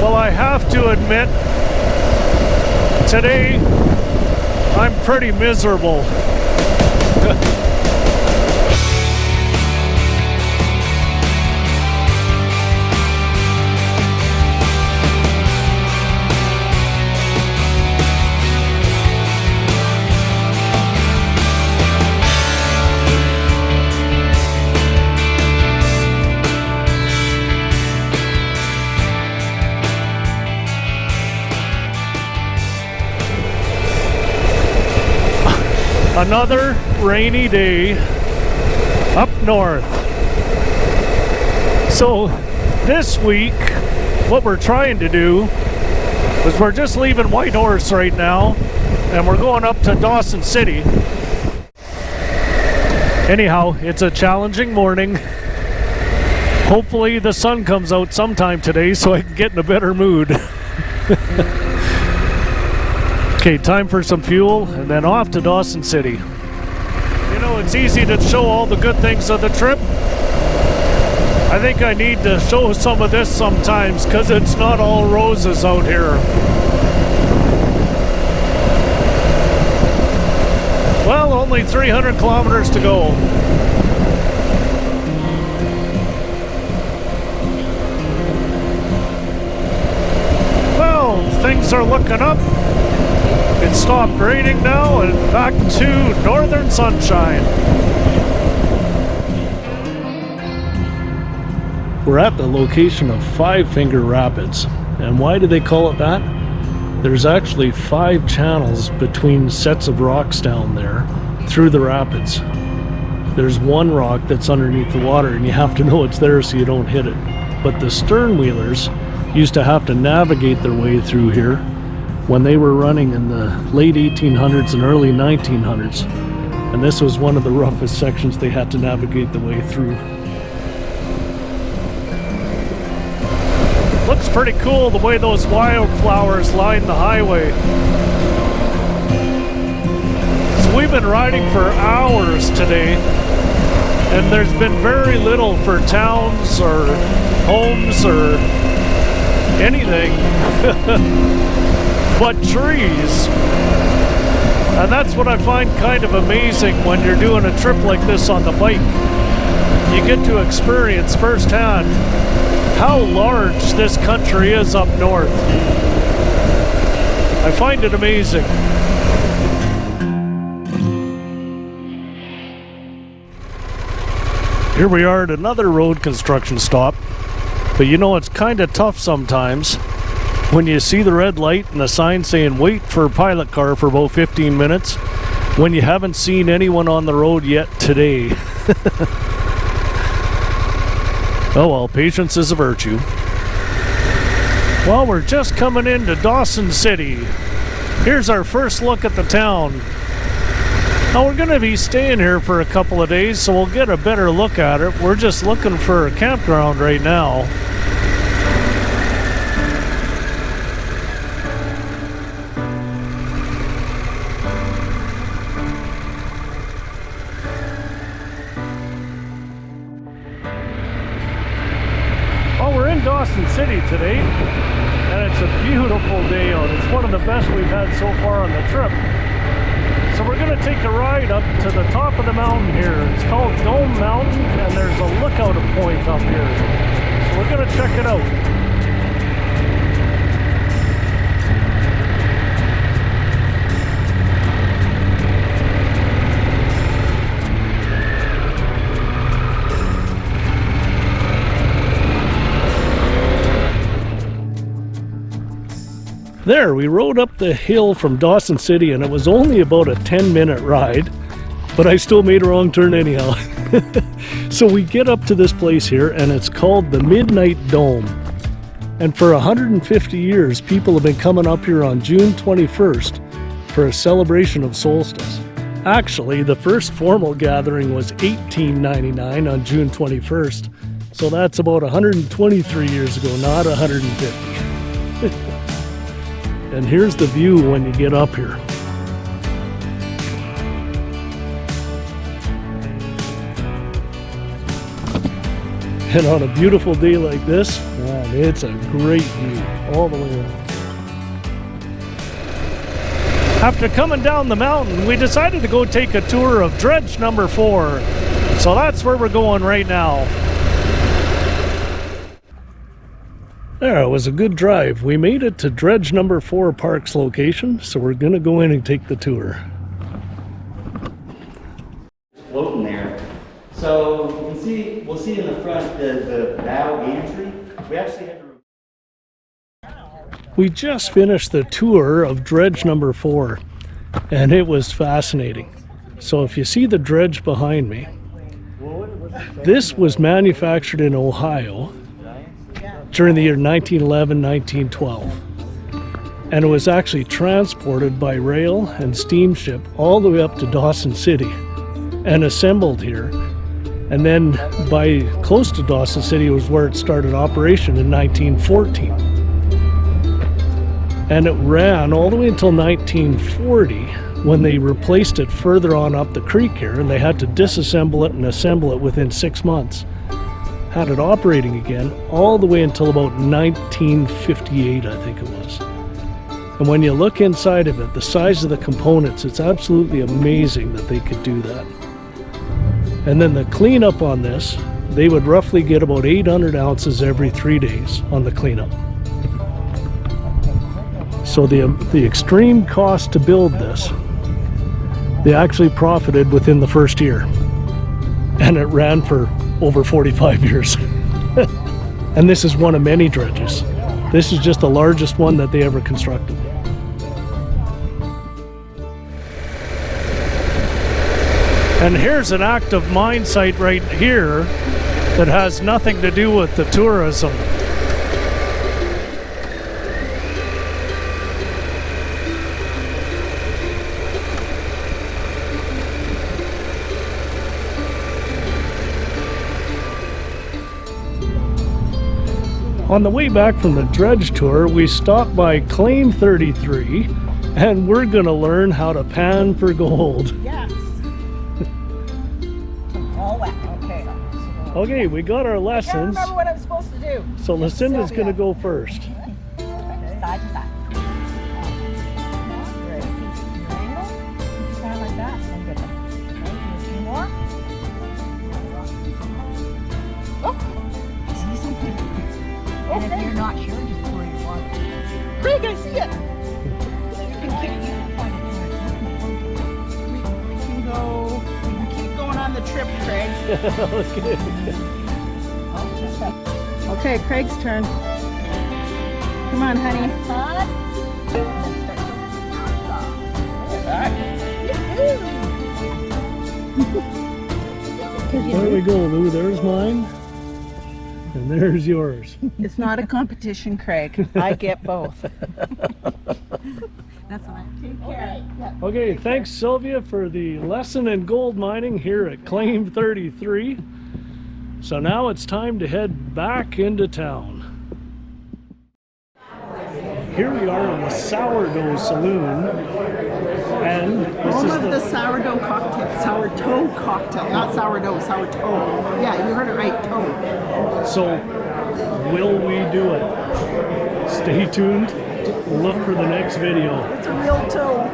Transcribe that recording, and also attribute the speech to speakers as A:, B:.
A: Well, I have to admit, today I'm pretty miserable. Another rainy day up north. So this week, what we're trying to do is we're just leaving Whitehorse right now and we're going up to Dawson City. Anyhow, it's a challenging morning. Hopefully the sun comes out sometime today so I can get in a better mood. Okay, time for some fuel and then off to Dawson City. You know, it's easy to show all the good things of the trip. I think I need to show some of this sometimes because it's not all roses out here. Well, only 300 kilometers to go. Well, things are looking up. It stopped raining now and back to northern sunshine. We're at the location of Five Finger Rapids. And why do they call it that? There's actually 5 channels between sets of rocks down there through the rapids. There's one rock that's underneath the water and you have to know it's there so you don't hit it. But the stern wheelers used to have to navigate their way through here when they were running in the late 1800s and early 1900s. And this was one of the roughest sections they had to navigate the way through. Looks pretty cool the way those wildflowers line the highway. So we've been riding for hours today, and there's been very little for towns or homes or anything. But trees. And that's what I find kind of amazing when you're doing a trip like this on the bike. You get to experience firsthand how large this country is up north. I find it amazing. Here we are at another road construction stop. But you know, it's kind of tough sometimes when you see the red light and a sign saying wait for a pilot car for about 15 minutes when you haven't seen anyone on the road yet today. Oh well, patience is a virtue. Well, we're just coming into Dawson City. Here's our first look at the town. Now we're going to be staying here for a couple of days, so we'll get a better look at it. We're just looking for a campground right now. Dawson City today, and it's a beautiful day out. It's one of the best we've had so far on the trip. So we're going to take a ride up to the top of the mountain here. It's called Dome Mountain, and there's a lookout point up here. So we're going to check it out. There, we rode up the hill from Dawson City and it was only about a 10-minute ride, but I still made a wrong turn anyhow. So we get up to this place here and it's called the Midnight Dome. And for 150 years, people have been coming up here on June 21st for a celebration of solstice. Actually, the first formal gathering was 1899 on June 21st. So that's about 123 years ago, not 150. And here's the view when you get up here. And on a beautiful day like this, man, it's a great view all the way around. After coming down the mountain, we decided to go take a tour of dredge number 4. So that's where we're going right now. There, it was a good drive. We made it to dredge number 4 Park's location, so we're gonna go in and take the tour.
B: Floating there. So you can see, we'll see in the front the bow gantry. We actually had to...
A: We just finished the tour of dredge number 4, and it was fascinating. So if you see the dredge behind me, this was manufactured in Ohio during the year 1911, 1912. And it was actually transported by rail and steamship all the way up to Dawson City and assembled here. And then by close to Dawson City was where it started operation in 1914. And it ran all the way until 1940 when they replaced it further on up the creek here, and they had to disassemble it and assemble it within 6 months. Had it operating again all the way until about 1958, I think it was. And when you look inside of it, the size of the components, it's absolutely amazing that they could do that. And then the cleanup on this, they would roughly get about 800 ounces every 3 days on the cleanup. So the extreme cost to build this, they actually profited within the first year. And it ran for over 45 years. And this is one of many dredges. This is just the largest one that they ever constructed. And here's an active mine site right here that has nothing to do with the tourism. On the way back from the dredge tour, we stopped by Claim 33, and we're gonna learn how to pan for gold.
C: Yes. All wet. Okay.
A: Okay, we got our
C: I can't
A: lessons.
C: remember what I'm supposed to do.
A: So Lucinda's gonna go first.
C: Side to side. Great. Your angle. Kind of like that, and get them. Okay, a few more. Oh, see something? And if you're not sure, just pour your water. Craig, I see it. You can point it. We can go. We can keep going on the trip, Craig. Okay, Craig's turn. Come on, honey.
A: There we go, Lou. There's mine. And there's yours.
C: It's not a competition, Craig. I get both. That's what I take care.
A: Okay, thanks Sylvia for the lesson in gold mining here at Claim 33. So now it's time to head back into town. Here we are in the Sourdough Saloon, and this
C: Home
A: is
C: of the sourdough cocktail. Sourdough cocktail, not sourdough, sourdough. Yeah, you heard it right, toe.
A: So, will we do it? Stay tuned. Look for the next video.
C: It's a real toe.